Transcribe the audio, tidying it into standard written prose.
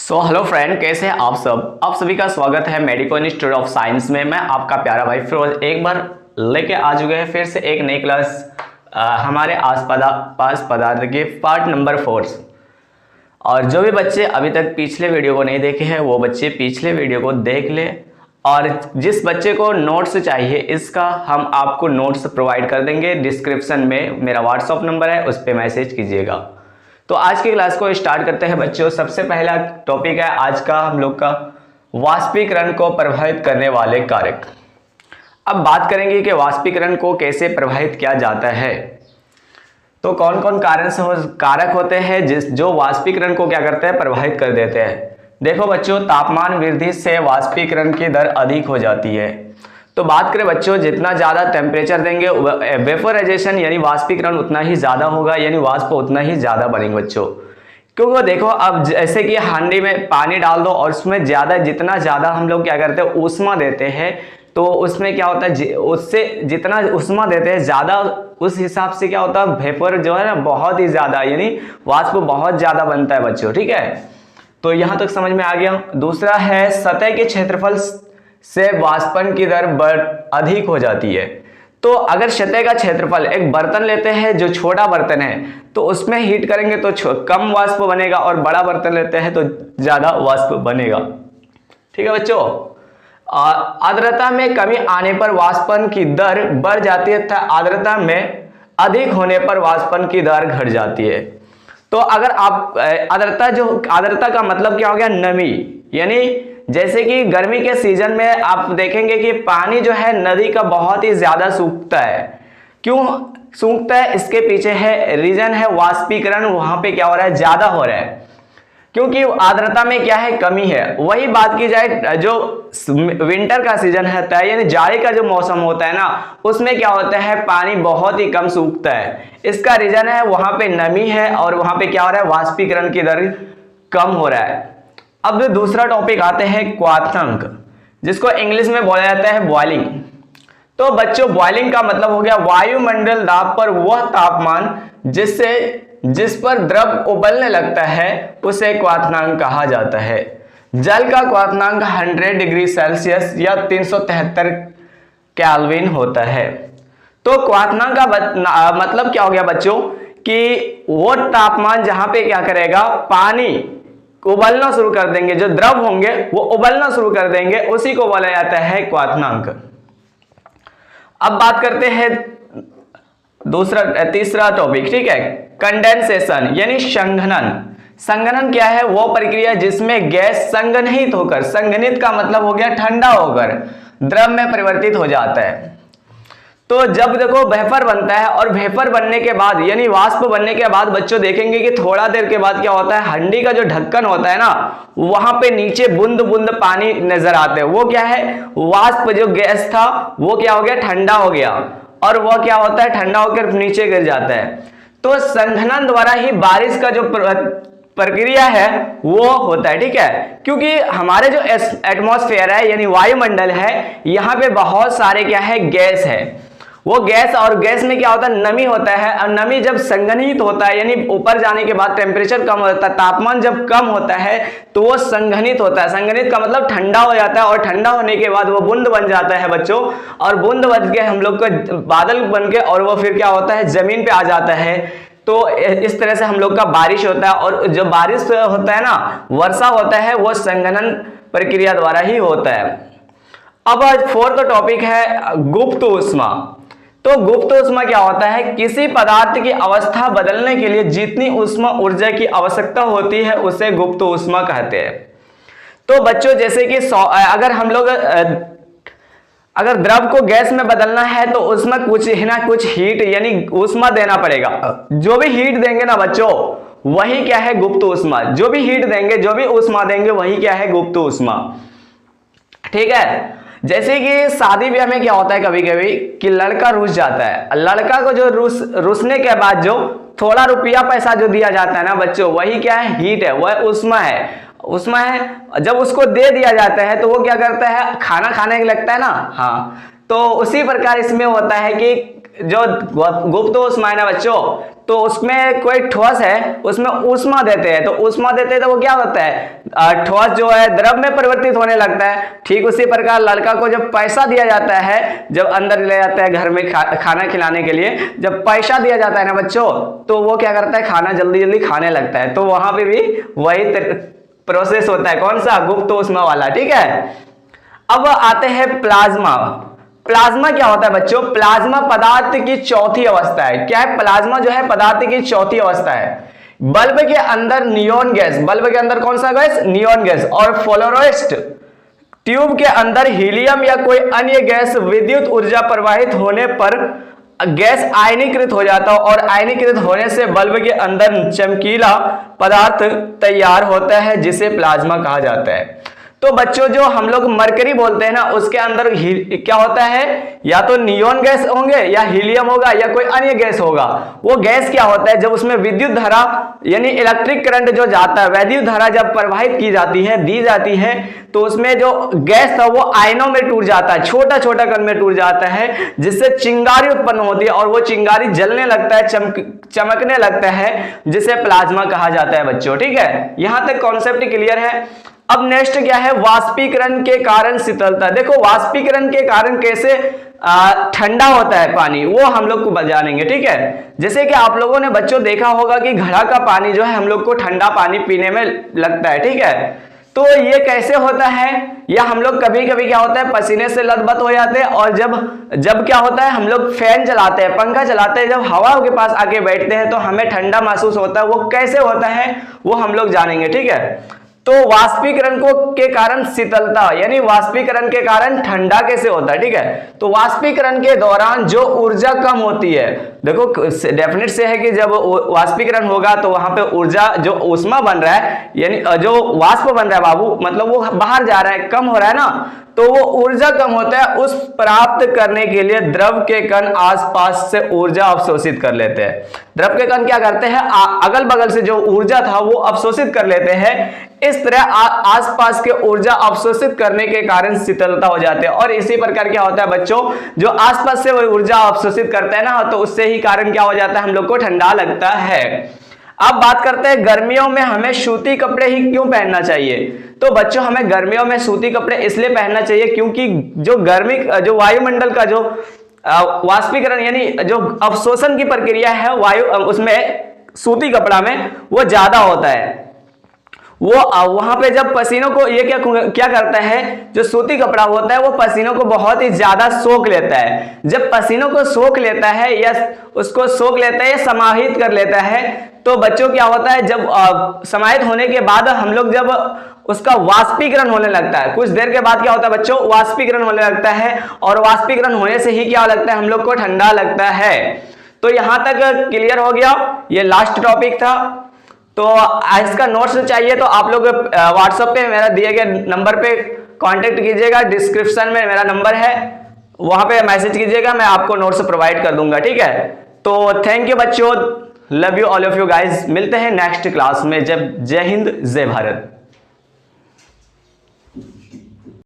Hello friend, कैसे हैं आप सब। आप सभी का स्वागत है मेडिकल इंस्टीट्यूट ऑफ साइंस में। मैं आपका प्यारा भाई फिरोज एक बार लेके आ चुके हैं फिर से एक नई क्लास हमारे पास पदार्थ के पार्ट नंबर 4। और जो भी बच्चे अभी तक पिछले वीडियो को नहीं देखे हैं वो बच्चे पिछले वीडियो को देख ले। और जिस बच्चे को नोट्स चाहिए इसका हम आपको नोट्स प्रोवाइड कर देंगे। डिस्क्रिप्शन में मेरा व्हाट्सअप नंबर है, उस पर मैसेज कीजिएगा। तो आज की क्लास को स्टार्ट करते हैं बच्चों। सबसे पहला टॉपिक है आज का हम लोग का वाष्पीकरण को प्रभावित करने वाले कारक। अब बात करेंगे कि वाष्पीकरण को कैसे प्रभावित किया जाता है। तो कौन कौन कारक होते हैं जो वाष्पीकरण को क्या करते हैं, प्रभावित कर देते हैं। देखो बच्चों, तापमान वृद्धि से वाष्पीकरण की दर अधिक हो जाती है। तो बात करें बच्चों, जितना ज़्यादा टेम्परेचर देंगे वेपोराइजेशन यानी वाष्पीकरण उतना ही ज़्यादा होगा, यानी वाष्प उतना ही ज़्यादा बनेंगे बच्चों। क्योंकि देखो अब जैसे कि हांडी में पानी डाल दो और उसमें जितना ज़्यादा हम लोग क्या करते हैं ऊष्मा देते हैं, तो उसमें क्या होता है उससे जितना ऊष्मा देते हैं ज़्यादा उस हिसाब से क्या होता है वेपर जो है ना बहुत ही ज़्यादा यानी वाष्प बहुत ज़्यादा बनता है बच्चों। ठीक है, तो यहाँ तक समझ में आ गया। दूसरा है सतह के क्षेत्रफल से वाष्पन की दर अधिक हो जाती है। तो अगर सतह का क्षेत्रफल एक बर्तन लेते हैं जो छोटा बर्तन है तो उसमें हीट करेंगे तो कम वाष्प बनेगा, और बड़ा बर्तन लेते हैं तो ज्यादा वाष्प बनेगा। ठीक है बच्चों। आर्द्रता में कमी आने पर वाष्पन की दर बढ़ जाती है तथा आर्द्रता में अधिक होने पर वाष्पन की दर घट जाती है। तो अगर आप आर्द्रता का मतलब क्या हो गया, नमी। यानी जैसे कि गर्मी के सीजन में आप देखेंगे कि पानी जो है नदी का बहुत ही ज्यादा सूखता है। क्यों सूखता है, इसके पीछे है रीजन है वाष्पीकरण वहां पे क्या हो रहा है, ज्यादा हो रहा है, क्योंकि आर्द्रता में क्या है, कमी है। वही बात की जाए जो विंटर का सीजन होता है यानी जाड़े का जो मौसम होता है ना, उसमें क्या होता है पानी बहुत ही कम सूखता है। इसका रीजन है वहां पे नमी है और वहां पे क्या हो रहा है, वाष्पीकरण की दर कम हो रहा है। अब दूसरा टॉपिक आते हैं क्वथनांक, जिसको इंग्लिश में बोला जाता है बॉइलिंग। तो बच्चों बॉइलिंग का मतलब हो गया वायुमंडल दाब पर वह तापमान जिस पर द्रव उबलने लगता है उसे क्वथनांक कहा जाता है। जल का क्वथनांक 100 डिग्री सेल्सियस या 373 केल्विन होता है। तो क्वथनांक का मतलब क्या हो गया बच्चों कि वो तापमान जहां पे क्या करेगा, पानी उबलना शुरू कर देंगे, जो द्रव होंगे वो उबलना शुरू कर देंगे, उसी को बोला जाता है क्वथनांक। अब बात करते हैं तीसरा टॉपिक। ठीक है, कंडेंसेशन यानी संघनन। संघनन क्या है, वो प्रक्रिया जिसमें गैस संघनित होकर, संघनित का मतलब हो गया ठंडा होकर द्रव में परिवर्तित हो जाता है। तो जब देखो वेपर बनता है और वेपर बनने के बाद यानी वाष्प बनने के बाद बच्चों देखेंगे कि थोड़ा देर के बाद क्या होता है, हंडी का जो ढक्कन होता है ना वहां पे नीचे बूंद बूंद पानी नजर आते हैं। वो क्या है, वाष्प जो गैस था वो क्या हो गया, ठंडा हो गया, और वह क्या होता है ठंडा होकर नीचे गिर जाता है। तो संघनन द्वारा ही बारिश का जो प्रक्रिया है वो होता है। ठीक है, क्योंकि हमारे जो एटमॉस्फेयर है यानी वायुमंडल है, यहाँ पे बहुत सारे क्या है गैस है। वो गैस और गैस में क्या होता है, नमी होता है, और नमी जब संघनित होता है यानी ऊपर जाने के बाद टेम्परेचर कम होता है, तापमान जब कम होता है तो वो संघनित होता है। संघनित का मतलब ठंडा हो जाता है, और ठंडा होने के बाद वो बूंद बन जाता है बच्चों, और बूंद बन के हम लोग को बादल बन के और वो फिर क्या होता है जमीन पे आ जाता है। तो इस तरह से हम लोग का बारिश होता है, और जो बारिश होता है ना, वर्षा होता है, वो संघनन प्रक्रिया द्वारा ही होता है। अब फोर्थ टॉपिक है गुप्त ऊष्मा। तो गुप्त ऊष्मा क्या होता है, किसी पदार्थ की अवस्था बदलने के लिए जितनी ऊष्मा ऊर्जा की आवश्यकता होती है उसे गुप्त ऊष्मा कहते हैं। तो बच्चों जैसे कि अगर हम लोग अगर द्रव को गैस में बदलना है तो उसमें कुछ ही ना कुछ हीट यानी ऊष्मा देना पड़ेगा। जो भी हीट देंगे ना बच्चों वही क्या है, गुप्त ऊष्मा। जो भी हीट देंगे, जो भी ऊष्मा देंगे वही क्या है, गुप्त ऊष्मा। ठीक है, जैसे कि शादी ब्याह में क्या होता है कभी कभी कि लड़का रुस जाता है, लड़का को जो रुसने के बाद जो थोड़ा रुपया पैसा जो दिया जाता है ना बच्चों, वही क्या है, हीट है, वह ऊष्मा है। ऊष्मा है, जब उसको दे दिया जाता है तो वो क्या करता है, खाना खाने लगता है ना। हाँ, तो उसी प्रकार इसमें होता है कि जो गुप्त ऊष्मा है ना बच्चों, तो उसमें कोई ठोस है उसमें ऊष्मा देते हैं, तो ऊष्मा देते हैं तो वो क्या होता है, ठोस जो है द्रव में परिवर्तित होने लगता है। ठीक उसी प्रकार लड़का को जब पैसा दिया जाता है, जब अंदर ले जाता है घर में खाना खिलाने के लिए, जब पैसा दिया जाता है ना बच्चों, तो वो क्या करता है, खाना जल्दी जल्दी खाने लगता है। तो वहां पे भी वही प्रोसेस होता है, कौन सा, गुप्त ऊष्मा वाला। ठीक है, अब आते हैं प्लाज्मा। प्लाज्मा क्या होता है बच्चों? प्लाज्मा पदार्थ की चौथी अवस्था है। क्या है? प्लाज्मा जो है पदार्थ की चौथी अवस्था है। बल्ब के अंदर नियोन गैस, बल्ब के अंदर कौन सा गैस? Neon gas. और फ्लोरोइस्ट ट्यूब के अंदर हीलियम या कोई अन्य गैस विद्युत ऊर्जा प्रवाहित होने पर गैस आयनीकृत हो जाता है, और आयनीकृत होने से बल्ब के अंदर चमकीला पदार्थ तैयार होता है, जिसे प्लाज्मा कहा जाता है। तो बच्चों जो हम लोग मरकरी बोलते हैं ना, उसके अंदर क्या होता है, या तो नियोन गैस होंगे या हीलियम होगा या कोई अन्य गैस होगा। वो गैस क्या होता है, जब उसमें विद्युत धारा यानी इलेक्ट्रिक करंट जो जाता है, वैद्युत धारा जब प्रवाहित की जाती है, दी जाती है, तो उसमें जो गैस था वो आयनों में टूट जाता है, छोटा छोटा कण में टूट जाता है, जिससे चिंगारी उत्पन्न होती है, और वो चिंगारी जलने लगता है, चमकने लगता है, जिसे प्लाज्मा कहा जाता है बच्चों। ठीक है, यहां तक कॉन्सेप्ट क्लियर है। अब नेक्स्ट क्या है? वाष्पीकरण के कारण शीतलता। देखो वाष्पीकरण के कारण कैसे ठंडा होता है पानी, वो हम लोग को जानेंगे। ठीक है, जैसे कि आप लोगों ने बच्चों देखा होगा कि घड़ा का पानी जो है हम लोग को ठंडा पानी पीने में लगता है। ठीक है, तो ये कैसे होता है, या हम लोग कभी कभी क्या होता है, पसीने से लथपथ हो जाते हैं, और जब क्या होता है, हम लोग फैन चलाते हैं, पंखा चलाते हैं, जब हवा के पास आके बैठते हैं तो हमें ठंडा महसूस होता है। वो कैसे होता है वो हम लोग जानेंगे। ठीक है, तो वाष्पीकरण के कारण शीतलता, यानी वाष्पीकरण के कारण ठंडा कैसे होता है। ठीक है, तो वाष्पीकरण के दौरान जो ऊर्जा कम होती है, देखो डेफिनेट से है कि जब वाष्पीकरण होगा तो वहां पे ऊर्जा जो ऊष्मा बन रहा है, यानी जो वाष्प बन रहा है बाबू, मतलब वो बाहर जा रहा है, कम हो रहा है ना, तो वो ऊर्जा कम होता है। उस प्राप्त करने के लिए द्रव के कण आसपास से ऊर्जा अवशोषित कर लेते हैं। द्रव के कण क्या करते हैं, अगल बगल से जो ऊर्जा था वो अवशोषित कर लेते हैं। इस तरह आसपास के ऊर्जा अवशोषित करने के कारण शीतलता हो जाती है। और इसी प्रकार क्या होता है बच्चों, जो आसपास से वो ऊर्जा अवशोषित करता है ना, तो उससे ही कारण क्या हो जाता है, हम लोग को ठंडा लगता है। अब बात करते हैं गर्मियों में हमें सूती कपड़े ही क्यों पहनना चाहिए। तो बच्चों हमें गर्मियों में सूती कपड़े इसलिए पहनना चाहिए क्योंकि जो वायुमंडल का जो वाष्पीकरण यानी जो अवशोषण की प्रक्रिया है वायु उसमें सूती कपड़ा में वो ज्यादा होता है। वो वहां पे जब पसीनों को ये क्या करता है, जो सूती कपड़ा होता है वो पसीनों को बहुत ही ज्यादा सोख लेता है। जब पसीनों को सोख लेता है या उसको सोख लेता है या समाहित कर लेता है, तो बच्चों क्या होता है, जब समाहित होने के बाद हम लोग जब उसका वाष्पीकरण होने लगता है, कुछ देर के बाद क्या होता है बच्चों, वाष्पीकरण होने लगता है, और वाष्पीकरण होने से ही क्या लगता है, हम लोग को ठंडा लगता है। तो यहां तक क्लियर हो गया, ये लास्ट टॉपिक था। तो इसका नोट्स चाहिए तो आप लोग व्हाट्सएप पे मेरा दिए गए नंबर पे कांटेक्ट कीजिएगा, डिस्क्रिप्शन में मेरा नंबर है, वहां पे मैसेज कीजिएगा, मैं आपको नोट्स प्रोवाइड कर दूंगा। ठीक है, तो थैंक यू बच्चों, love you all of you guys. मिलते हैं नेक्स्ट क्लास में। जय हिंद, जय भारत।